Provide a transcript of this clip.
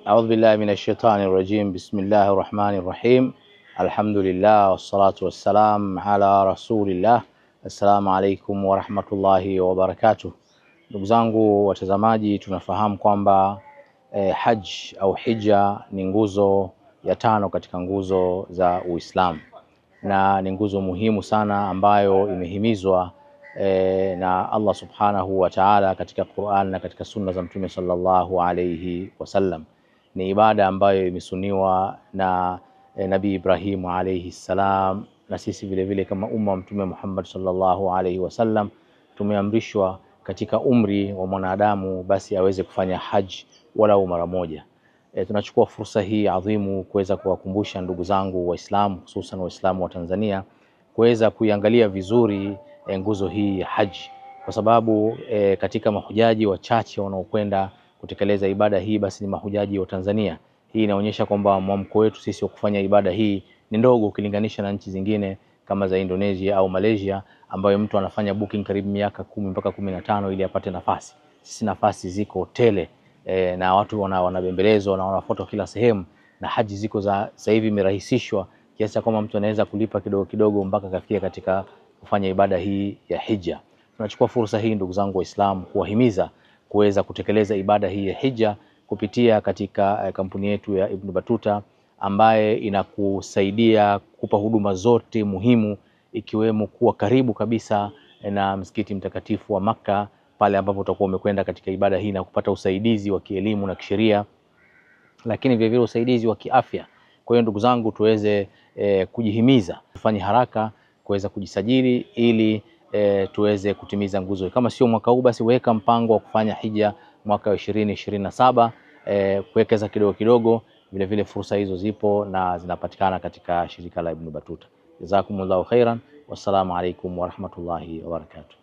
أعوذ بالله من الشيطان الرجيم. بسم الله الرحمن الرحيم. الحمد لله والصلاة والسلام على رسول الله. Assalamu alaikum wa rahmatullahi wa barakatuh. Ndugu zangu watazamaji, tunafahamu kwamba haj au hija ni nguzo ya tano katika nguzo za Uislamu, na ni nguzo muhimu sana ambayo imehimizwa na Allah subhanahu wa ta'ala katika Qur'an na katika sunna za Mtume sallallahu alayhi wasallam. Ni ibada ambayo imesuniwa na Nabii Ibrahim alayhi salam, na sisi vile vile kama umma wa Mtume Muhammad sallallahu alayhi wasallam tumeamrishwa katika umri wa mwanadamu basi aweze kufanya haji walau mara moja. Tunachukua fursa hii adhimu kuweza kuwakumbusha ndugu zangu Waislamu, hususan Waislamu wa Tanzania, kuweza kuiangalia vizuri nguzo hii ya haji, kwa sababu katika mahujaji wachache wanaokwenda kutekeleza ibada hii basi ni mahujaji wa Tanzania. Hii inaonyesha kwamba mwamko wetu sisi wa kufanya ibada hii ni ndogo ukilinganisha na nchi zingine kama za Indonesia au Malaysia, ambayo mtu anafanya booking karibu miaka 10 mpaka 15 ili apate nafasi. Sisi nafasi ziko tele, na watu wanabembelezwa na wanafoto kila sehemu, na haji ziko sasa hivi imerahisishwa kiasi kwamba mtu anaweza kulipa kidogo kidogo mpaka kafikia katika kufanya ibada hii ya hija. Tunachukua fursa hii ndugu zangu Waislamu kuwahimiza kuweza kutekeleza ibada hii ya hija kupitia katika kampuni yetu ya Ibn Battuta, ambaye inakusaidia kupa huduma zote muhimu, ikiwemo kuwa karibu kabisa na msikiti mtakatifu wa Makka pale ambapo utakuwa umekwenda katika ibada hii na kupata usaidizi wa kielimu na kisheria, lakini vile vile usaidizi wa kiafya. Kwa hiyo ndugu zangu, tuweze kujihimiza, tufanye haraka kuweza kujisajili ili tuweze kutimiza nguzo. Kama sio mwaka huu basi weka mpango wa kufanya hija mwaka wa 2027, kuwekeza kidogo kidogo. Vile vile fursa hizo zipo na zinapatikana katika shirika la Ibn Battuta. Jazakumullahu khairan. Wassalamu alaikum wa rahmatullahi wa barakatuh.